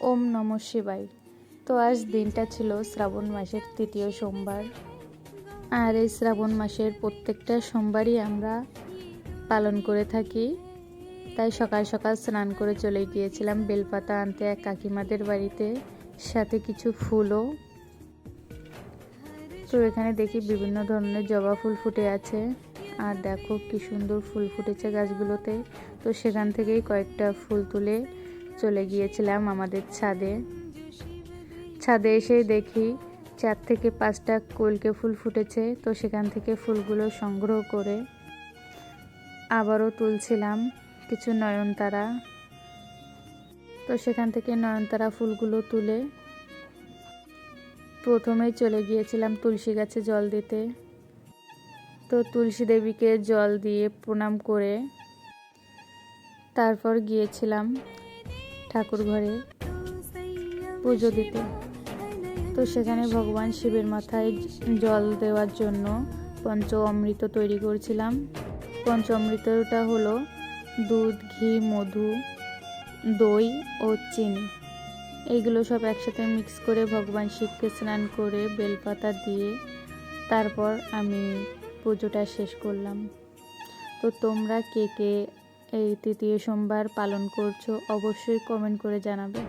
ওম নমঃ শিবায়। তো আজ দিনটা ছিল শ্রাবণ মাসের তৃতীয় সোমবার। আর এই শ্রাবণ মাসের প্রত্যেকটা সোমবারই আমরা পালন করে থাকি। তাই সকাল সকাল স্নান করে চলে গিয়েছিলাম বেলপাতা আনতে এক কাকিমাদের বাড়িতে, সাথে কিছু ফুলও। তো এখানে দেখি বিভিন্ন ধরনের জবা ফুল ফুটে আছে, আর দেখো কি সুন্দর ফুল ফুটেছে গাছগুলোতে। তো সেখান থেকেই কয়েকটা ফুল তুলে চলে গিয়েছিলাম আমাদের ছাদে এসে দেখি 4 থেকে 5টা কলকে ফুল ফুটেছে। তো সেখান থেকে ফুলগুলো সংগ্রহ করে আবারও তুলছিলাম কিছু নয়নতারা। তো সেখান থেকে নয়নতারা ফুলগুলো তুলে প্রথমেই চলে গিয়েছিলাম তুলসী গাছে জল দিতে। তো তুলসী দেবীকে জল দিয়ে প্রণাম করে তারপর গিয়েছিলাম ঠাকুর ঘরে পুজো দিতে। তো সেখানে ভগবান শিবের মাথায় জল দেওয়ার জন্য পঞ্চ অমৃত তৈরি করছিলাম। পঞ্চ অমৃতটা হলো দুধ, ঘি, মধু, দই ও চিনি। এইগুলো সব একসাথে মিক্স করে ভগবান শিবকে স্নান করে বেলপাতা দিয়ে তারপর আমি পুজোটা শেষ করলাম। তো তোমরা কে কে এই তৃতীয় সোমবার পালন করছো অবশ্যই কমেন্ট করে জানাবে।